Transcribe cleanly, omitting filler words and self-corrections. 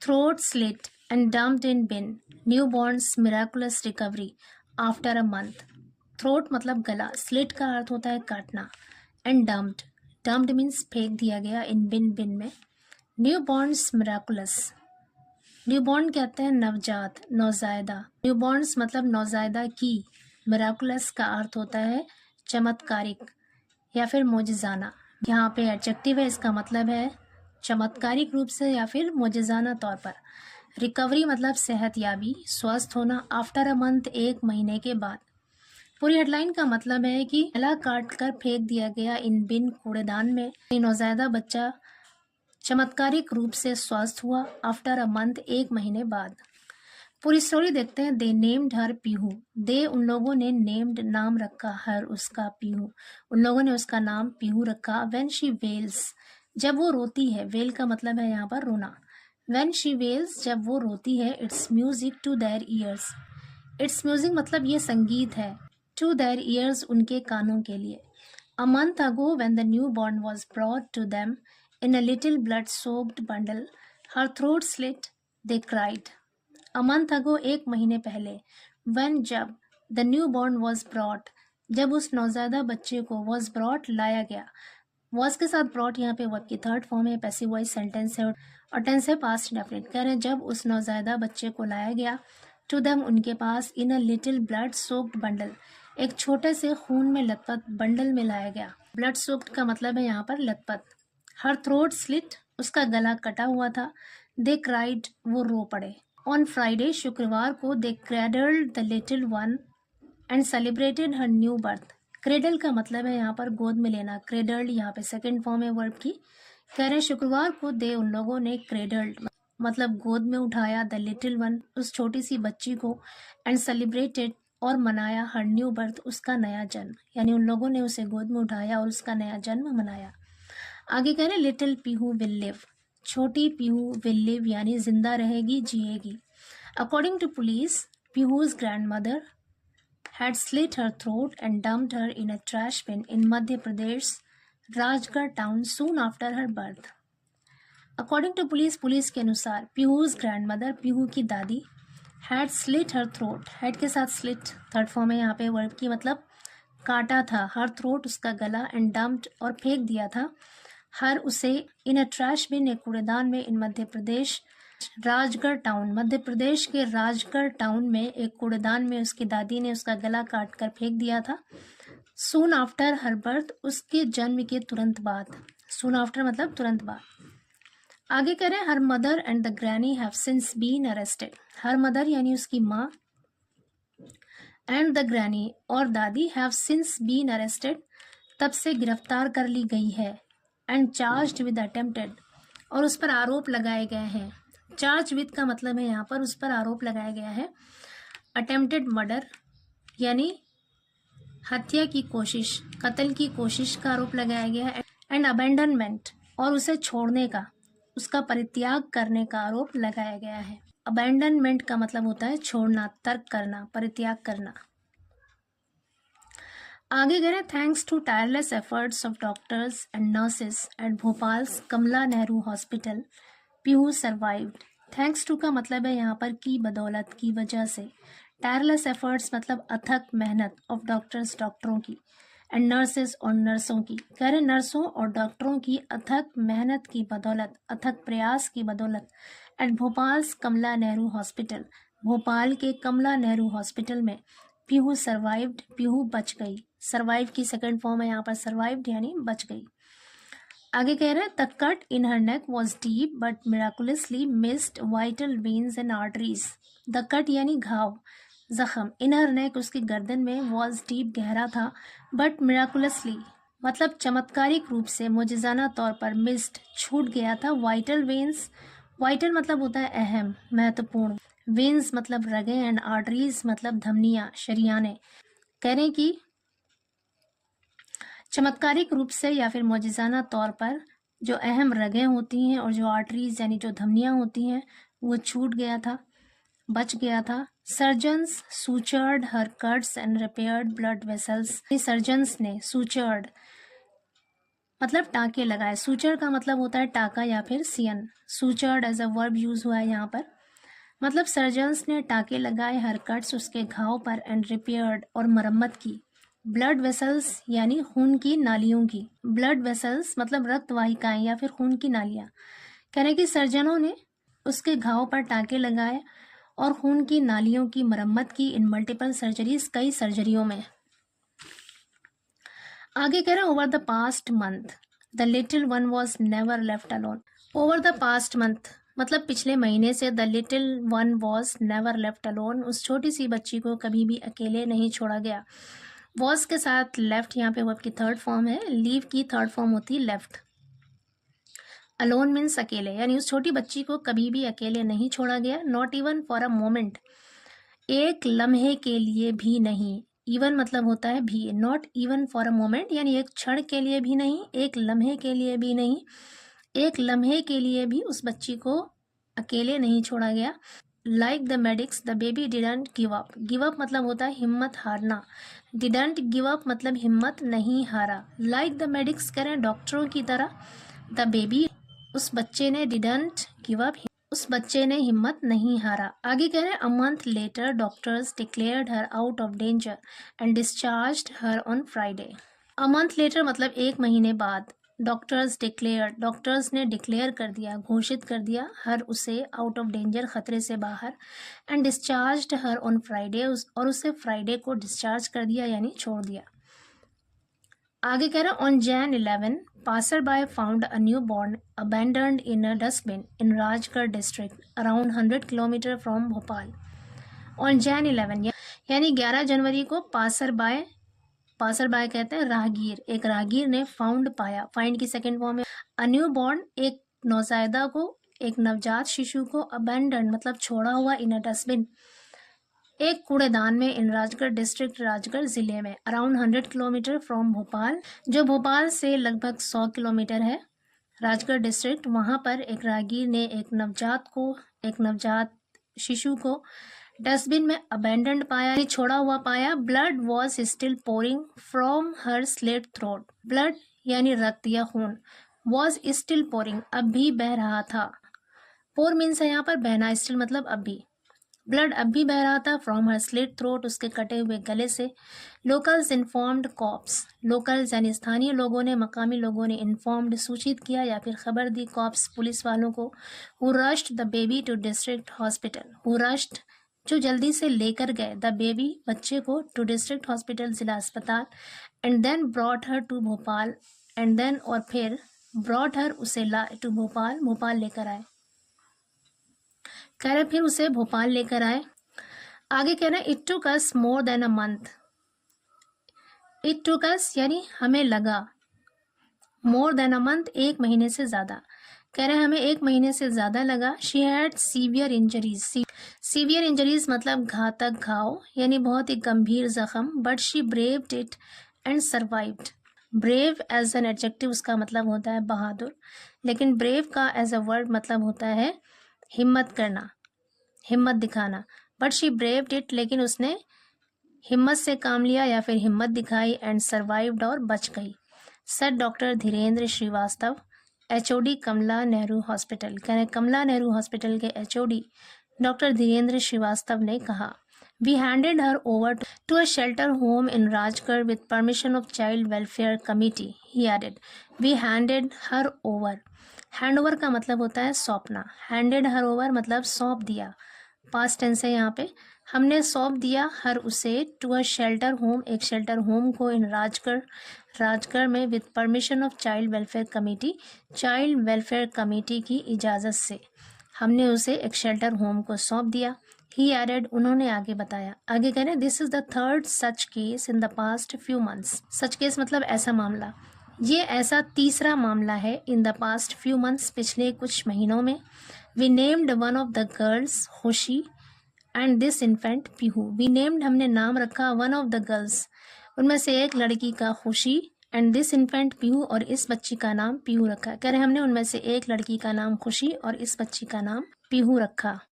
throat slit and dumped in bin, newborn's miraculous recovery after a month. Throat मतलब गला, slit का अर्थ होता है काटना, एंड डम्प्ड, डम्प्ड मीन्स फेंक दिया गया, इन बिन, बिन में। न्यूबॉर्न्स मिराकुलस, न्यूबॉर्न कहते हैं नवजात, नौजायदा। न्यूबॉर्न्स मतलब नौजायदा की, मिराकुलस का अर्थ होता है चमत्कारिक या फिर मोजिजाना। यहाँ पे एडजेक्टिव है, इसका मतलब है चमत्कारिक रूप से या फिर मोजिजाना तौर पर। रिकवरी मतलब सेहतयाबी, स्वस्थ होना, आफ्टर अ मंथ, एक महीने के बाद। पूरी हेडलाइन का मतलब है कि गला काट कर फेंक दिया गया इन बिन, कूड़ेदान में। नौजायदा बच्चा चमत्कारिक रूप से स्वस्थ हुआ आफ्टर अ मंथ, एक महीने बाद। पूरी स्टोरी देखते हैं। दे नेम्ड हर पीहू, दे उन लोगों ने, नेम्ड नाम रखा, हर उसका, पीहू उन लोगों ने उसका नाम पीहू रखा। व्हेन शी वेल्स, जब वो रोती है, वेल का मतलब है यहाँ पर रोना। व्हेन शी वेल्स, जब वो रोती है, it's music to their ears, it's music मतलब ये संगीत है, टू देयर ईयर्स उनके कानों के लिए। A month ago when the new born was brought to them in a little blood soaked bundle, her throat slit, they cried. A month ago, एक महीने पहले, व्हेन जब, the new born was brought, जब उस नौजायदा बच्चे को, was brought लाया गया, वॉज के साथ ब्रॉट यहाँ पे वर्ब की थर्ड फॉर्म है, पैसिव वॉइस सेंटेंस है और टेंस है पास्ट इंडेफिनिट। कह रहे हैं जब उस नौजायदा बच्चे को लाया गया, टू देम उनके पास, in a little blood soaked bundle, एक छोटे से खून में लथपथ बंडल में लाया गया। ब्लड सोक्ड का मतलब है यहाँ पर लथपथ। हर थ्रोट स्लिट, उसका गला कटा हुआ था। दे क्राइड, वो रो पड़े। ऑन फ्राइडे, शुक्रवार को, they cradled the little one and celebrated her new birth. Cradle का मतलब है यहाँ पर गोद में लेना, क्रेडल्ड यहाँ पे सेकंड फॉर्म है वर्ब की। कह रहे हैं शुक्रवार को दे उन लोगों ने, क्रेडल्ड मतलब गोद में उठाया, द लिटिल वन उस छोटी सी बच्ची को, एंड सेलिब्रेटेड और मनाया, हर न्यू बर्थ उसका नया जन्म, यानी उन लोगों ने उसे गोद में उठाया और उसका नया जन्म मनाया। आगे कह रहे हैं लिटिल पीहू विल लिव, छोटी पीहू विल लिव यानी जिंदा रहेगी, जिएगी। According to police, Pihu's grandmother had slit her throat and dumped her in a trash bin in Madhya Pradesh, Rajgarh town soon after her birth. According to police, police के अनुसार पीहूज grandmother, Pihu की दादी, had slit her throat, had के साथ slit third form है यहाँ पे verb की, मतलब काटा था, her throat उसका गला, and dumped और फेंक दिया था, हर उसे, in a trash bin एक कूड़ेदान में, in मध्य प्रदेश, राजगढ़ टाउन, मध्य प्रदेश के राजगढ़ टाउन में एक कूड़ेदान में उसकी दादी ने उसका गला काट कर फेंक दिया था। सून आफ्टर हर बर्थ, उसके जन्म के तुरंत बाद, सून आफ्टर मतलब तुरंत बाद। आगे कह रहे हैं her mother and the granny have since been arrested, her mother यानी उसकी माँ, एंड द ग्रैनी और दादी, हैव सिंस बीन अरेस्टेड तब से गिरफ्तार कर ली गई है, एंड चार्ज्ड विद अटेम्प्टेड और उस पर आरोप लगाए गए हैं। चार्ज विद का मतलब है यहाँ पर उस पर आरोप लगाया गया है। अटेम्प्टेड मर्डर यानी हत्या की कोशिश, कत्ल की कोशिश का आरोप लगाया गया है। एंड अबेंडनमेंट और उसे छोड़ने का, उसका परित्याग करने का आरोप लगाया गया है। अबेंडनमेंट का मतलब होता है छोड़ना, तर्क करना, परित्याग करना। आगे कह रहे हैं thanks to tireless efforts of doctors and nurses at Bhopal's Kamla Nehru hospital, Pihu survived. Thanks to का मतलब है यहाँ पर की बदौलत, की वजह से। टायरलेस एफर्ट्स मतलब अथक मेहनत, ऑफ डॉक्टर्स डॉक्टरों की, एंड नर्सेस और नर्सों की। कह रहे नर्सों और डॉक्टरों की अथक मेहनत की बदौलत, अथक प्रयास की बदौलत, एट भोपाल्स कमला नेहरू हॉस्पिटल, भोपाल के कमला नेहरू हॉस्पिटल में, पीहू सर्वाइव्ड, पीहू बच गई। सर्वाइव की सेकंड फॉर्म है यहाँ पर सर्वाइव्ड यानी बच गई। आगे कह रहे हैं the cut in her neck was deep but miraculously missed vital veins and arteries. The cut यानी घाव, जख्म, इन हर नेक उसकी गर्दन में, वॉज डीप गहरा था, बट मिराकुलसली मतलब चमत्कारिक रूप से, मुजिजाना तौर पर, मिस्ड छूट गया था, वाइटल वेन्स, वाइटल मतलब होता है अहम, महत्वपूर्ण, वेन्स मतलब रगें, एंड आर्टरीज मतलब धमनियाँ, शरियाने। कह रहे हैं कि चमत्कारिक रूप से या फिर मौजिज़ाना तौर पर जो अहम रगें होती हैं और जो आर्टरीज यानी जो धमनियाँ होती हैं वो छूट गया था, बच गया था। Surgeons sutured her cuts and repaired blood vessels, surgeons ने सूचर्ड मतलब टाके लगाए। सूचर का मतलब होता है टाका या फिर सियन। सूचर्ड एज अ वर्ब यूज हुआ है यहाँ पर। मतलब सर्जन्स ने टाके लगाए हर कट्स उसके घाव पर एंड रिपेयर्ड और मरम्मत की। ब्लड वेसल्स यानी खून की नालियों की। ब्लड वेसल्स मतलब रक्त वाहिकाएं या फिर खून की नालियां। कहने की सर्जनों ने उसके घाव पर टाके लगाए और खून की नालियों की मरम्मत की इन मल्टीपल सर्जरीज, कई सर्जरियों में। आगे कह रहे हैं over the past month the little one was never left alone. Over the past month मतलब पिछले महीने से the little one was never left alone, उस छोटी सी बच्ची को कभी भी अकेले नहीं छोड़ा गया। वॉज के साथ लेफ्ट यहाँ पे वर्ब की थर्ड फॉर्म है, लीव की थर्ड फॉर्म होती है लेफ्ट। अलोन मीन्स अकेले, यानी उस छोटी बच्ची को कभी भी अकेले नहीं छोड़ा गया। Not even for a moment, एक लम्हे के लिए भी नहीं। इवन मतलब होता है भी। Not even for a moment यानी एक क्षण के लिए भी नहीं, एक लम्हे के लिए भी नहीं। एक लम्हे के लिए भी उस बच्ची को अकेले नहीं छोड़ा गया। Like the medics the baby didn't give up. Give up मतलब होता है हिम्मत हारना। डिडंट गिव अप मतलब हिम्मत नहीं हारा। लाइक द मेडिक्स करें डॉक्टरों की तरह। द बेबी उस बच्चे ने डिडंट गिव अप, उस बच्चे ने हिम्मत नहीं हारा। आगे कह रहे हैं a month later doctors declared her out of danger and discharged her on Friday. A month later मतलब एक महीने बाद। डॉक्टर्स डिक्लेयर्ड, डॉक्टर्स ने डिक्लेयर कर दिया, घोषित कर दिया, हर उसे आउट ऑफ डेंजर खतरे से बाहर, and discharged her on Friday और उसे फ्राइडे को डिस्चार्ज कर दिया यानी छोड़ दिया। आगे कह रहे हैं on Jan 11 passer by found a new born abandoned in a dustbin in Rajgarh district around 100 kilometre from Bhopal. On Jan 11 यानी 11 जनवरी को पासर बाय कहते हैं राहगीर, एक राहगीर ने फाउंड पाया, फाइंड की सेकंड फॉर्म है। अ न्यू बॉर्न एक नवजायदा को, एक नवजात शिशु को, अबैंडन मतलब छोड़ा हुआ, इन अ डस्टबिन एक कूड़ेदान में, इन राजगढ़ डिस्ट्रिक्ट राजगढ़ जिले में, अराउंड 100 किलोमीटर फ्रॉम भोपाल जो भोपाल से लगभग 100 किलोमीटर है। राजगढ़ डिस्ट्रिक्ट, वहां पर एक राहगीर ने एक नवजात शिशु को डस्टबिन में अबैंडन्ड पाया, छोड़ा हुआ पाया। Blood was still pouring from her slit throat. Blood यानी रक्त या खून, वॉज स्टिल पोरिंग अब भी बह रहा था। पोर मीन्स है यहाँ पर बहना, स्टिल मतलब अब भी। ब्लड अब भी बह रहा था फ्रॉम हर स्लिट थ्रोट उसके कटे हुए गले से। लोकल्स इन्फॉर्म्ड कॉप्स, लोकल्स यानी स्थानीय लोगों ने, मकामी लोगों ने, इन्फॉर्म्ड सूचित किया या फिर खबर दी, कॉप्स पुलिस वालों को। Who rushed the baby to district hospital, who rushed जो जल्दी से लेकर गए, द बेबी बच्चे को, टू डिस्ट्रिक्ट हॉस्पिटल जिला अस्पताल, and then brought her to Bhopal, and then और फिर ब्रॉट हर उसे ला टू भोपाल, भोपाल लेकर आए। कह रहे फिर उसे भोपाल लेकर आए। आगे कह रहे हैं it took us more than a month. It took us यानी हमें लगा, मोर देन अ मंथ एक महीने से ज्यादा। कह रहे हैं हमें एक महीने से ज्यादा लगा। She had severe injuries, severe injuries मतलब घातक घाव यानी बहुत ही गंभीर जख्म। But she braved it and survived. Brave as an adjective उसका मतलब होता है बहादुर, लेकिन ब्रेव का एज अ वर्ड मतलब होता है हिम्मत करना, हिम्मत दिखाना। बट शी ब्रेव्ड इट लेकिन उसने हिम्मत से काम लिया या फिर हिम्मत दिखाई, एंड सर्वाइव्ड और बच गई। Said doctor Dhirendra Shrivastava, HOD Kamla Nehru hospital. कह रहे कमला नेहरू हॉस्पिटल के एचओडी डॉक्टर धीरेन्द्र श्रीवास्तव ने कहा। We handed her over to a shelter home in Rajgarh with permission of child welfare committee, he added. We handed her over, hand over का मतलब होता है सौंपना, हैंडेड हर ओवर मतलब सौंप दिया, पास्ट टेंस है यहाँ पे। हमने सौंप दिया हर उसे, टू अ शेल्टर होम एक शेल्टर होम को, इन राजगढ़ में, with permission of child welfare committee child welfare committee की इजाज़त से हमने उसे एक शेल्टर होम को सौंप दिया। ही एडेड उन्होंने आगे बताया। आगे कह रहे हैं this is the third such case in the past few months. Such case मतलब ऐसा मामला, ये ऐसा तीसरा मामला है in the past few months पिछले कुछ महीनों में। We named one of the girls Khushi and this infant Pihu. We named हमने नाम रखा वन ऑफ द गर्ल्स उनमें से एक लड़की का खुशी, एंड दिस इन्फेंट पीहू और इस बच्ची का नाम पीहू रखा। कह रहे हमने उनमें से एक लड़की का नाम खुशी और इस बच्ची का नाम पीहू रखा।